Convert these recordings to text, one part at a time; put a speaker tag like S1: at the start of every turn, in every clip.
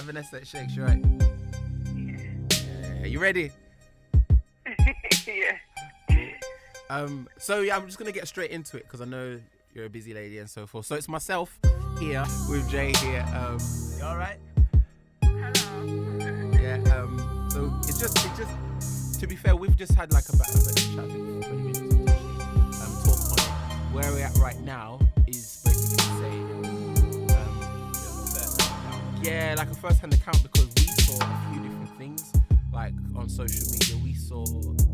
S1: Vanessa at Shakes, you right? Yeah. You ready?
S2: Yeah.
S1: So I'm just gonna get straight into it because I know you're a busy lady and so forth. So it's myself here with Jay here. You all right?
S2: Hello.
S1: Yeah. So it's just to be fair, we've just had like a bit of a chat, I think, for 20 minutes essentially. Talk on it. Where we're at right now is basically saying, yeah, like a first-hand account because we saw a few different things, like on social media. We saw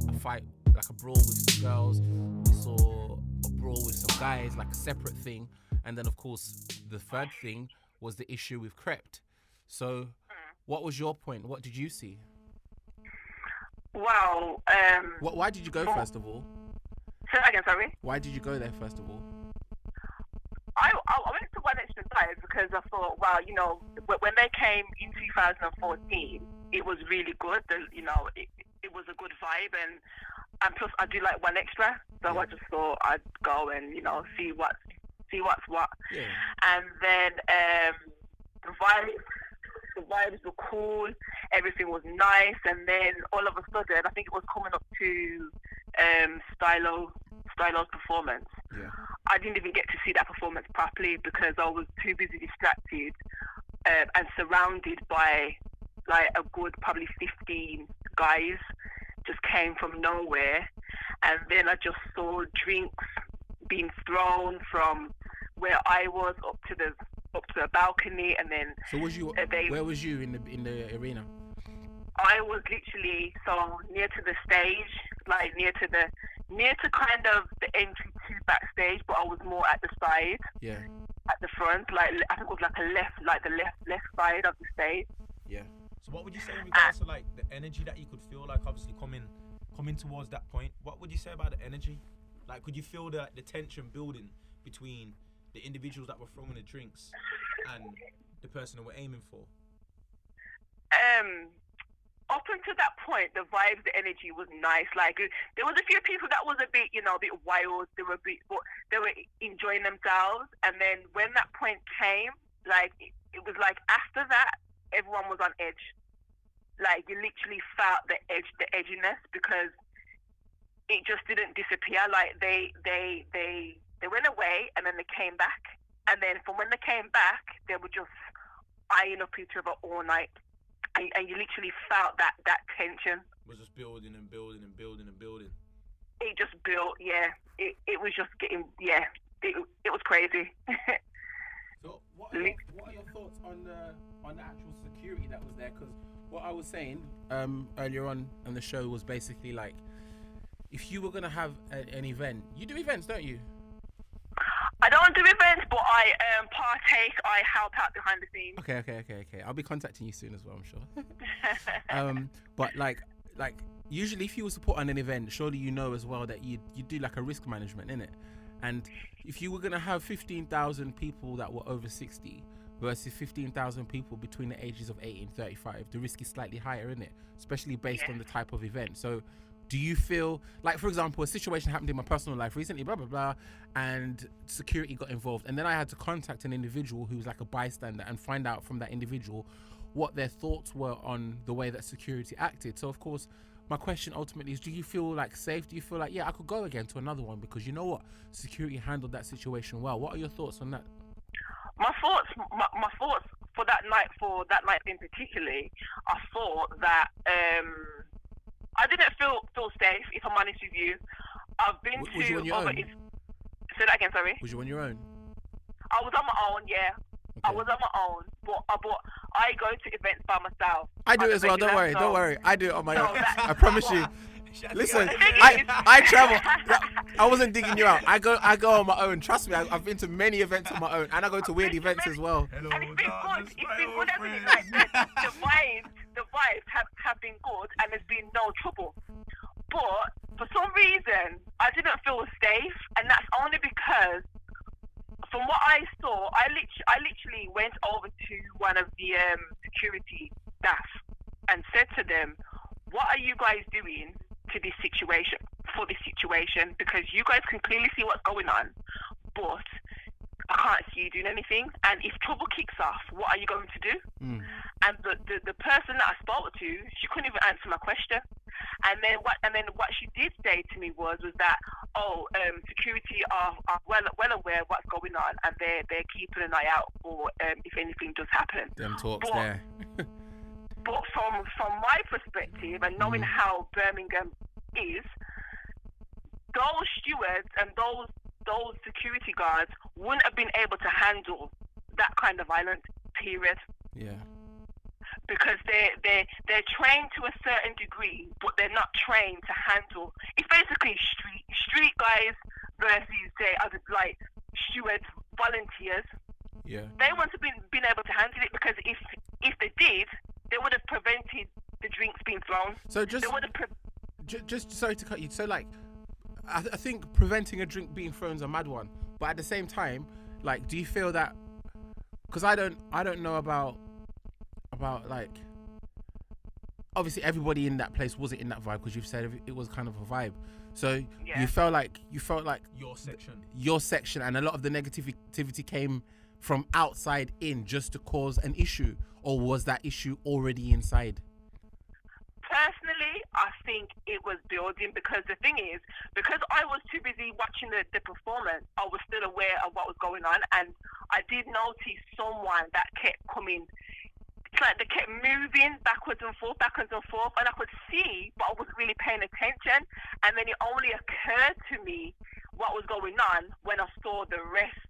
S1: a fight, like a brawl with some girls. We saw a brawl with some guys, like a separate thing. And then, of course, the third thing was the issue with Krept. So, what was your point? What did you see?
S2: Well,
S1: Why did you go first of all?
S2: say that again, sorry.
S1: Why did you go there first of all?
S2: I went to One Extra Size because I thought, well, you know, when they came in 2014, it was really good. It was a good vibe, and plus I do like One Extra, so
S1: Yeah.
S2: I just thought I'd go and see what's what.
S1: Yeah.
S2: And then the vibes were cool, everything was nice, and then all of a sudden, I think it was coming up to Stylo's performance.
S1: Yeah.
S2: I didn't even get to see that performance properly because I was too busy distracted and surrounded by like a good probably 15 guys just came from nowhere, and then I just saw drinks being thrown from where I was up to the balcony, and then
S1: So where was you in the arena?
S2: I was literally so near to the stage, like near to kind of the entry to backstage, but I was more at the side,
S1: Yeah.
S2: at the front, like I think it was like the left side of the stage.
S1: Yeah.
S3: So what would you say in regards to like the energy that you could feel, like obviously coming towards that point? What would you say about the energy? Like, could you feel the tension building between the individuals that were throwing the drinks and the person that we're aiming for?
S2: Up until that point, the vibes, the energy was nice. Like there was a few people that was a bit wild. They were enjoying themselves. And then when that point came, like it was like after that, everyone was on edge. Like you literally felt the edginess because it just didn't disappear. Like they went away and then they came back. And then from when they came back, they were just eyeing up each other all night. And you literally felt that tension.
S3: It was just building and building and building and building.
S2: It just built, yeah. It was just getting, yeah. It was crazy.
S1: So what are your thoughts on the actual security that was there? Because what I was saying earlier on the show was basically like, if you were gonna have an event, you do events, don't you?
S2: I don't do events, but I partake. I help out behind the scenes.
S1: Okay. I'll be contacting you soon as well, I'm sure. But like usually if you were to put on an event, surely you know as well that you do like a risk management, innit? And if you were gonna have 15,000 people that were over 60 versus 15,000 people between the ages of 18 and 35, the risk is slightly higher, innit? Especially based on the type of event. So do you feel like, for example, a situation happened in my personal life recently, blah, blah, blah, and security got involved. And then I had to contact an individual who's like a bystander and find out from that individual what their thoughts were on the way that security acted. So, of course, my question ultimately is, do you feel like safe? Do you feel like, yeah, I could go again to another one because you know what? Security handled that situation well. What are your thoughts on that?
S2: My thoughts for that night in particularly, I thought that I didn't feel safe, if I'm honest with you. I've been
S1: Was you on your own?
S2: Say that again, sorry.
S1: Was you on your own?
S2: I was on my own, yeah.
S1: Okay.
S2: I was on my own, but I go to events by myself.
S1: I do
S2: on
S1: it
S2: a
S1: as well. Don't
S2: regular,
S1: worry. I do it on my
S2: so
S1: own.
S2: that-
S1: I promise you. Listen,
S2: The thing is-
S1: I travel. I wasn't digging you out. I go on my own. Trust me, I've been to many events on my own, and I go to weird events as well.
S3: Hello,
S2: And it's been good.
S3: darkness,
S2: It's
S3: my
S2: been
S3: old
S2: good. Everything
S3: friend.
S2: like the vibes have been good, and there's been no trouble. But for some reason, I didn't feel safe, and that's only because, from what I saw, I literally went over to one of the security staff and said to them, "What are you guys doing to this situation? Because you guys can clearly see what's going on, but I can't see you doing anything. And if trouble kicks off, what are you going to do?" and the person that I spoke to, she couldn't even answer my question. And then what she did say to me was that security are well aware of what's going on, and they're keeping an eye out for if anything does happen.
S1: Them talks
S2: but,
S1: there.
S2: But from my perspective, and knowing how Birmingham is, those stewards and those security guards wouldn't have been able to handle that kind of violence. Period.
S1: Yeah.
S2: Because they're trained to a certain degree, but they're not trained to handle. It's basically street guys versus say other like stewards, volunteers.
S1: Yeah.
S2: They wouldn't have been able to handle it, because if they did, they would have prevented the drinks being thrown.
S1: So just
S2: they would have
S1: just sorry to cut you. So like, I think preventing a drink being thrown is a mad one, but at the same time, like, do you feel that? Because I don't know about like, obviously everybody in that place wasn't in that vibe, because you've said it was kind of a vibe. So you felt like your section and a lot of the negativity came from outside in just to cause an issue, or was that issue already inside?
S2: Personally, I think it was building, because the thing is, because I was too busy watching the performance, I was still aware of what was going on, and I did notice someone that kept coming. It's like they kept moving backwards and forth, and I could see, but I wasn't really paying attention. And then it only occurred to me what was going on when I saw the rest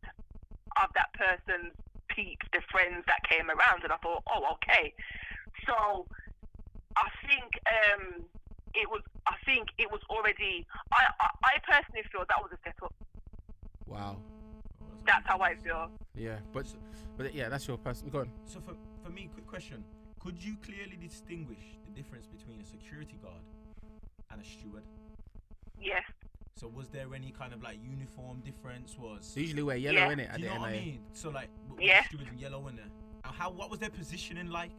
S2: of that person's peeps, the friends that came around, and I thought, oh, okay. So I think it was already. I personally feel that was a setup.
S1: Wow.
S2: That's how I feel.
S1: Yeah, but yeah, that's your personal. Go on.
S3: So for me, quick question: could you clearly distinguish the difference between a security guard and a steward?
S2: Yes.
S3: So was there any kind of like uniform difference?
S1: They usually wear yellow in it.
S3: Do you know what I mean? So like, the stewards in yellow in there. And what was their positioning like?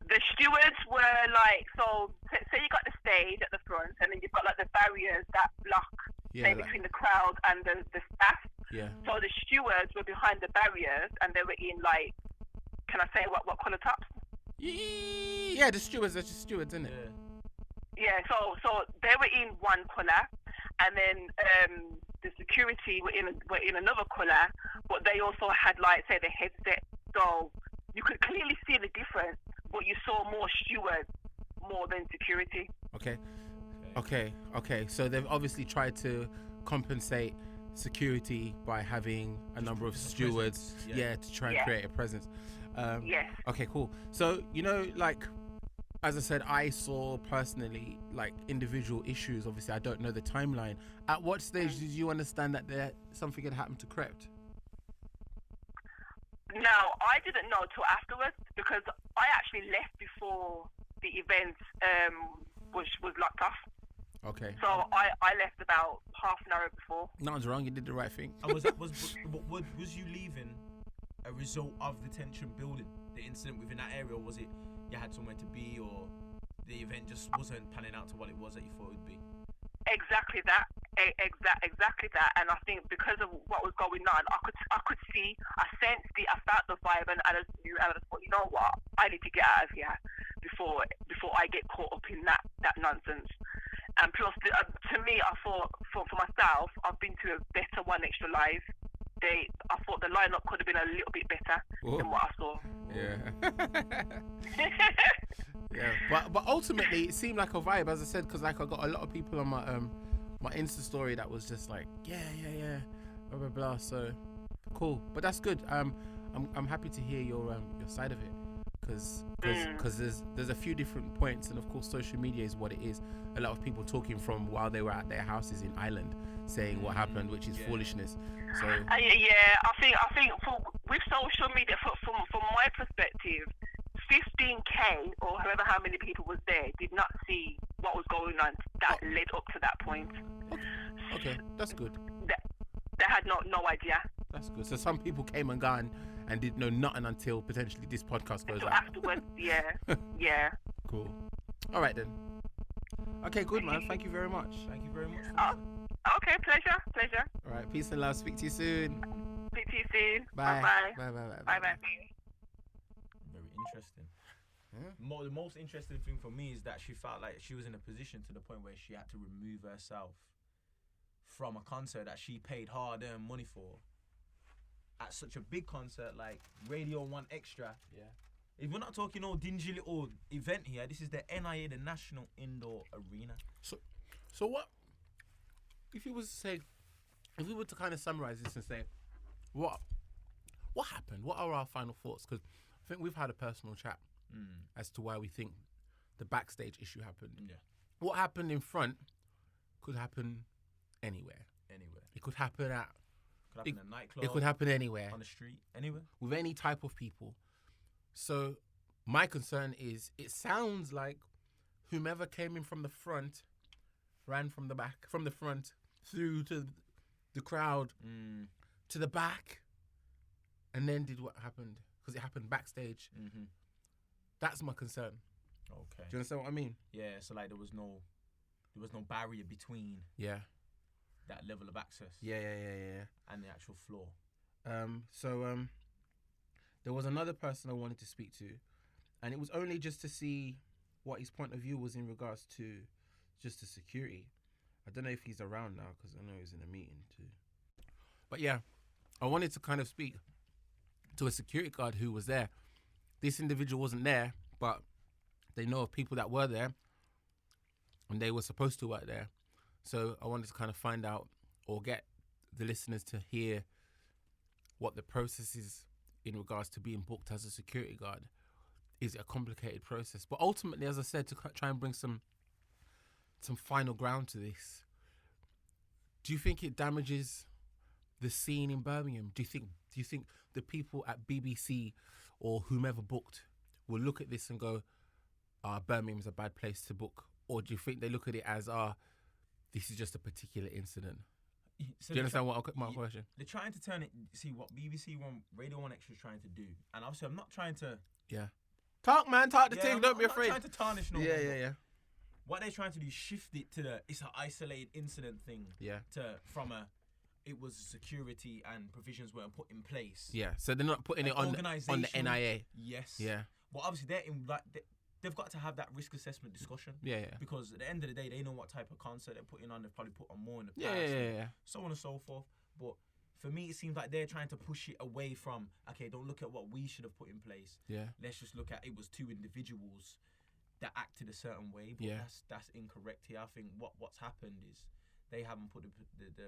S2: The stewards were like, so say you got the stage at the front, and then you've got like the barriers that block between the crowd and the staff.
S1: Yeah. So
S2: the stewards were behind the barriers, and they were in like, can I say what colour tops?
S1: Yeah, the stewards are just stewards, isn't it?
S2: Yeah. So they were in one colour, and then the security were in another colour, but they also had like, say, the headset, so you could clearly see the difference, but you saw more stewards more than security.
S1: Okay. So they've obviously tried to compensate security by having a number of stewards, to try and create a presence.
S2: Yes.
S1: Okay, cool. So, like, as I said, I saw personally like individual issues. Obviously, I don't know the timeline. At what stage did you understand that something had happened to Krept?
S2: No, I didn't know till afterwards, because I actually left before the event was locked off.
S1: Okay.
S2: So I left about half an hour before.
S1: Nothing's wrong. You did the right thing.
S3: And was you leaving a result of the tension building, the incident within that area, or was it you had somewhere to be, or the event just wasn't panning out to what it was that you thought it would be?
S2: Exactly that. Exactly that. And I think because of what was going on, I could see, I sensed it, I felt the vibe, and I just knew, and I just thought, you know what, I need to get out of here before I get caught up in that nonsense. And plus, to me, I thought for myself, I've been to a better One Extra Live. I thought the lineup could have been a little bit better than what I saw.
S1: Yeah. Yeah, but ultimately it seemed like a vibe, as I said, because like I got a lot of people on my Insta story that was just like, yeah, blah blah blah. So cool, but that's good. I'm happy to hear your side of it, because there's a few different points, and of course social media is what it is. A lot of people talking from while they were at their houses in Ireland, saying what happened, which is foolishness. So
S2: I think with social media, from my perspective, 15k or however how many people was there did not see what was going on that led up to that point.
S1: Okay, that's good.
S2: They had no idea.
S1: That's good. So some people came and gone and didn't know nothing until potentially this podcast goes out.
S2: Afterwards, yeah.
S1: Cool. All right then. Okay, good man. Thank you very much.
S3: Thank you very much.
S2: Okay, pleasure.
S1: All right, peace and love. Speak to you soon.
S2: Speak to you soon.
S1: Bye.
S2: Bye.
S1: Bye.
S2: Bye.
S3: Very Interesting.
S1: Yeah.
S3: The most interesting thing for me is that she felt like she was in a position to the point where she had to remove herself from a concert that she paid hard-earned money for at such a big concert like Radio 1 Extra.
S1: Yeah.
S3: If we're not talking no dingy little event here, this is the NIA, the National Indoor Arena.
S1: So what? If you was to say, if we were to kind of summarize this and say, what happened? What are our final thoughts? Because I think we've had a personal chat as to why we think the backstage issue happened.
S3: Yeah.
S1: What happened in front could happen anywhere. It could happen at.
S3: Could happen in a nightclub.
S1: It could happen anywhere.
S3: On the street. Anywhere.
S1: With any type of people. So my concern is, it sounds like whomever came in from the front ran from the back, from the front through to the crowd to the back, and then did what happened, because it happened backstage.
S3: Mm-hmm.
S1: That's my concern.
S3: Okay.
S1: Do you understand what I mean?
S3: Yeah. So like there was no barrier between.
S1: Yeah.
S3: That level of access.
S1: Yeah.
S3: And the actual floor.
S1: So there was another person I wanted to speak to, and it was only just to see what his point of view was in regards to just the security. I don't know if he's around now, because I know he's in a meeting too. But yeah, I wanted to kind of speak to a security guard who was there. This individual wasn't there, but they know of people that were there, and they were supposed to work there. So I wanted to kind of find out, or get the listeners to hear what the process is in regards to being booked as a security guard. Is it a complicated process? But ultimately, as I said, to try and bring some final ground to this, do you think it damages the scene in Birmingham? Do you think the people at BBC or whomever booked will look at this and go, Birmingham's a bad place to book? Or do you think they look at it as, this is just a particular incident?
S3: So
S1: do you understand my question?
S3: They're trying to turn it, see what BBC One, Radio 1 Extra is trying to do. And obviously I'm not trying to...
S1: Yeah. Talk, man, talk the team, don't be afraid.
S3: I'm not trying to tarnish no one.
S1: Yeah.
S3: What they're trying to do is shift it to it's an isolated incident thing.
S1: Yeah.
S3: It was security and provisions weren't put in place.
S1: Yeah, so they're not putting it on the NIA.
S3: Yes.
S1: Yeah.
S3: But obviously they're in they've got to have that risk assessment discussion.
S1: Yeah.
S3: Because at the end of the day, they know what type of concert they're putting on. They've probably put on more in the past.
S1: Yeah.
S3: So on and so forth. But for me, it seems like they're trying to push it away from, okay, don't look at what we should have put in place. Yeah. Let's just look at it was two individuals that acted a certain way. But that's incorrect here. I think what's happened is they haven't put the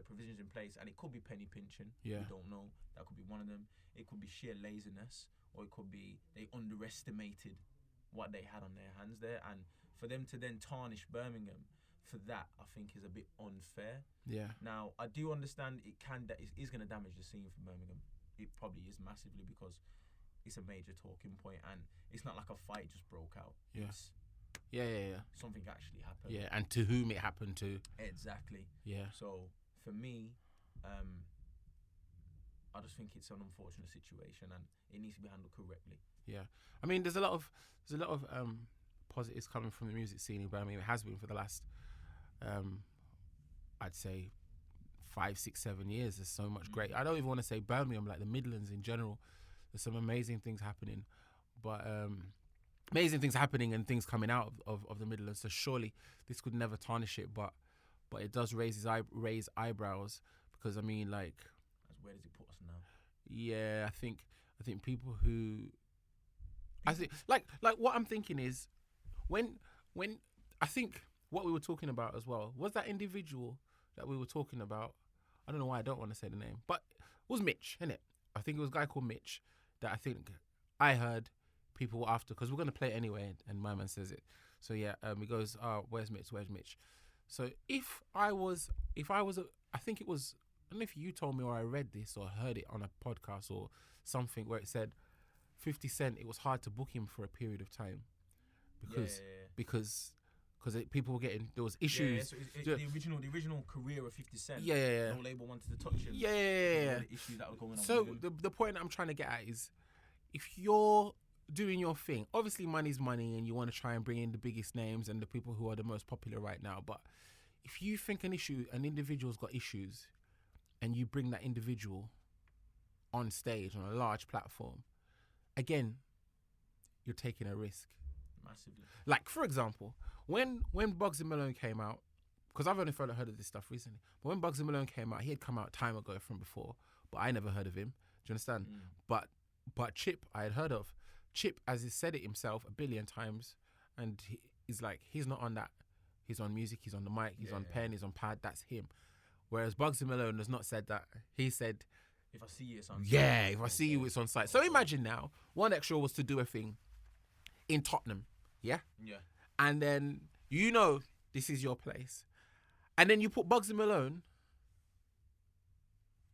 S3: provisions in place, and it could be penny pinching. Yeah. We don't know. That could be one of them. It could be sheer laziness, or it could be they underestimated what they had on their hands there, and for them to then tarnish Birmingham for that, I think is a bit unfair. Yeah. Now, I do understand it is going to damage the scene for Birmingham. It probably is massively, because it's a major talking point, and it's not like a fight just broke out.
S1: Yeah.
S3: Yeah. Something actually happened.
S1: Yeah, and to whom it happened to.
S3: Exactly. Yeah. So for me, I just think it's an unfortunate situation, and it needs to be handled correctly. Yeah. I mean, there's a lot of positives coming from the music scene in Birmingham. It has been for the last, I'd say, 5, 6, 7 years. There's so much great. I don't even want to say Birmingham, like the Midlands in general. There's some amazing things happening, but amazing things happening and things coming out of the Midlands. So surely this could never tarnish it, but it does raise eyebrows, because I mean, like, where does it put us now?
S1: Yeah, I think people who, I think like what I'm thinking is, when I think what we were talking about as well was that individual that we were talking about. I don't know why I don't want to say the name, but it was Mitch, innit? I think it was a guy called Mitch that I think I heard people after, because we're going to play it anyway, and my man says it. So yeah, he goes, where's Mitch? So if I was I think it was, I don't know if you told me or I read this or heard it on a podcast or something, where it said 50 Cent, it was hard to book him for a period of time because people were getting, there was issues.
S3: Yeah, so the original career of 50 Cent.
S1: Yeah.
S3: No label wanted to touch him.
S1: Yeah.
S3: The issues that were going on.
S1: So the point I'm trying to get at is, if you're doing your thing, obviously money's money, and you want to try and bring in the biggest names and the people who are the most popular right now. But if you think an individual's got issues, and you bring that individual on stage on a large platform, again, you're taking a risk.
S3: Massively.
S1: Like, for example, when Bugsy Malone came out, because I've only heard of this stuff recently, but when Bugsy Malone came out, he had come out time ago from before, but I never heard of him. Do you understand? But Chip, I had heard of. Chip, as he said it himself a billion times, and he's like, he's not on that. He's on music, he's on the mic, he's on pen, he's on pad, that's him. Whereas Bugsy Malone has not said that. He said,
S3: if I see you, it's on site.
S1: Yeah, if I see you, it's on site. So imagine now, One Extra was to do a thing in Tottenham, yeah?
S3: Yeah.
S1: And then, this is your place. And then you put Bugsy Malone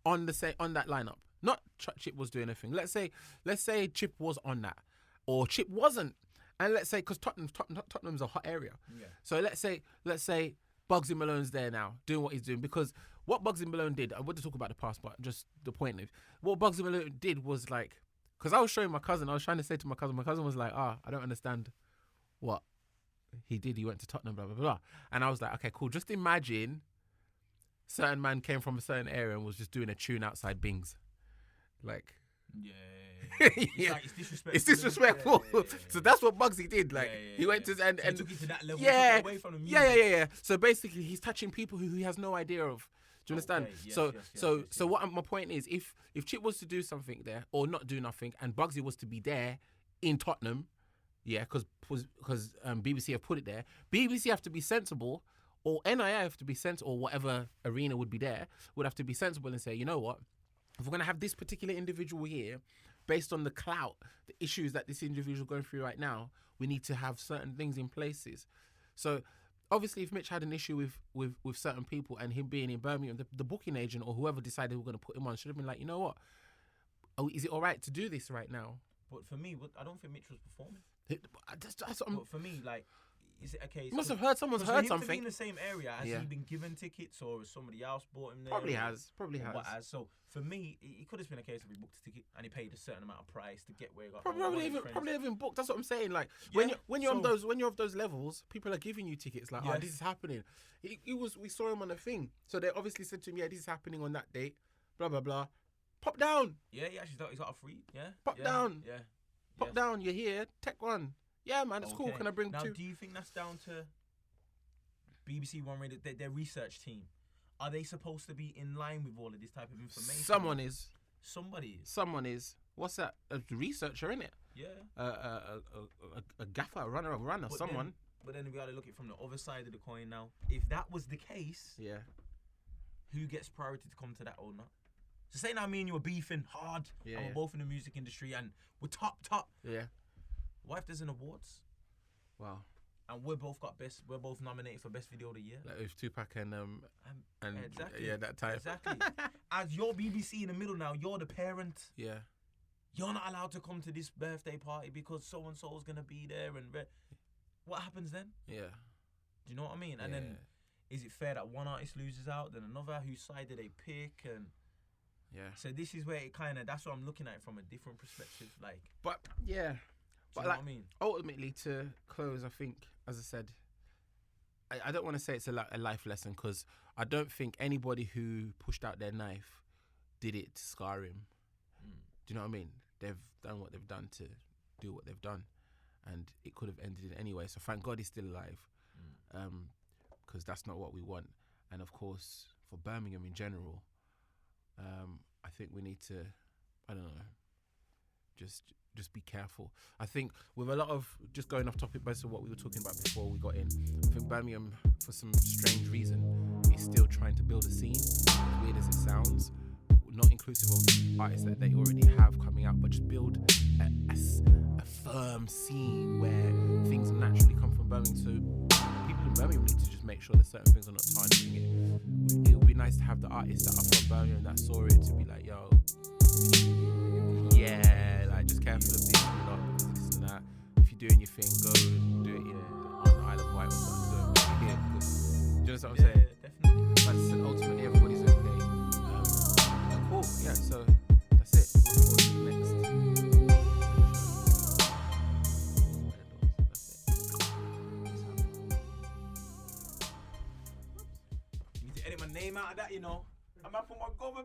S1: on that lineup. Not Chip was doing a thing. Let's say Chip was on that, or Chip wasn't. And let's say, because Tottenham's a hot area.
S3: Yeah.
S1: So let's say Bugsy Malone's there now doing what he's doing, because what Bugsy Malone did, I want to talk about the past, but just the point is, what Bugsy Malone did was like, because I was showing my cousin, I was trying to say to my cousin was like, I don't understand what he did. He went to Tottenham, blah, blah, blah. And I was like, okay, cool. Just imagine certain man came from a certain area and was just doing a tune outside Bing's. Like,
S3: yeah. It's disrespectful.
S1: Yeah. So that's what Bugsy did. Like, he went to and
S3: he took it to that level.
S1: Yeah,
S3: away from the music.
S1: Yeah. So basically, he's touching people who he has no idea of. Do you understand? So what my point is, if Chip was to do something there or not do nothing, and Bugsy was to be there in Tottenham, yeah, because BBC have put it there. BBC have to be sensible, or NII have to be sensible, or whatever arena would be there would have to be sensible and say, you know what, if we're gonna have this particular individual here, based on the clout, the issues that this individual going through right now, we need to have certain things in places. So obviously, if Mitch had an issue with certain people and him being in Birmingham, the booking agent or whoever decided we're going to put him on should have been like, you know what? Oh, is it all right to do this right now?
S3: But for me, I don't think Mitch was performing.
S1: That's what
S3: but for me, like, is it a case?
S1: You must have heard someone's heard something.
S3: To be in the same area, has he been given tickets, or has somebody else bought him there?
S1: Probably has. What
S3: has. So for me, it could have been a case of he booked a ticket and he paid a certain amount of price to get where he got.
S1: Probably even booked. That's what I'm saying. Like, when you're of those levels, people are giving you tickets. Like, oh, this is happening. We saw him on a thing, so they obviously said to him, yeah, this is happening on that date. Blah blah blah. Pop down.
S3: Yeah, he actually he's got a free. Yeah.
S1: Pop down.
S3: Yeah.
S1: Pop down. You're here. Take one. Yeah, man, it's cool. Can I bring
S3: now,
S1: two?
S3: Do you think that's down to BBC One Radio, their research team? Are they supposed to be in line with all of this type of information?
S1: Someone is.
S3: Somebody is.
S1: What's that? A researcher, innit?
S3: Yeah.
S1: A gaffer, a runner, someone.
S3: But then we got to look at it from the other side of the coin now. If that was the case, who gets priority to come to that or not? So say now me and you are beefing hard, and we're both in the music industry, and we're top.
S1: Yeah.
S3: What if there's an awards?
S1: Wow.
S3: And we're both nominated for best video of the year.
S1: Like with Tupac and
S3: exactly.
S1: Yeah, that time.
S3: Exactly. As your BBC in the middle now, you're the parent.
S1: Yeah.
S3: You're not allowed to come to this birthday party because so and so is gonna be there, and what happens then?
S1: Yeah.
S3: Do you know what I mean? And then, is it fair that one artist loses out, then another? Whose side do they pick? And so this is where it that's what I'm looking at it from a different perspective. Like,
S1: but yeah.
S3: Do you know what I mean?
S1: Ultimately, to close, I think, as I said, I don't want to say it's a life lesson, because I don't think anybody who pushed out their knife did it to scar him. Do you know what I mean? They've done what they've done to do what they've done, and it could have ended it anyway. So thank God he's still alive, because that's not what we want. And of course, for Birmingham in general, I think we need to, I don't know, just be careful. I think with a lot of, just going off topic based on what we were talking about before we got in, I think Birmingham, for some strange reason, is still trying to build a scene, as weird as it sounds, not inclusive of artists that they already have coming out, but just build a firm scene where things naturally come from Birmingham. So people in Birmingham need to just make sure that certain things are not tarnishing it. It would be nice to have the artists that are from Birmingham that saw it to be like, yo, just careful of these lot, because this and that. If you're doing your thing, go and do it on the Isle of Wight or something. Don't do it here, because, do you know what I'm saying?
S3: Yeah, definitely.
S1: But it's ultimately everybody's okay. Cool. Yeah. So that's it. We'll go to the next.
S3: You need to edit my name out of that, you know. I'm out for my government.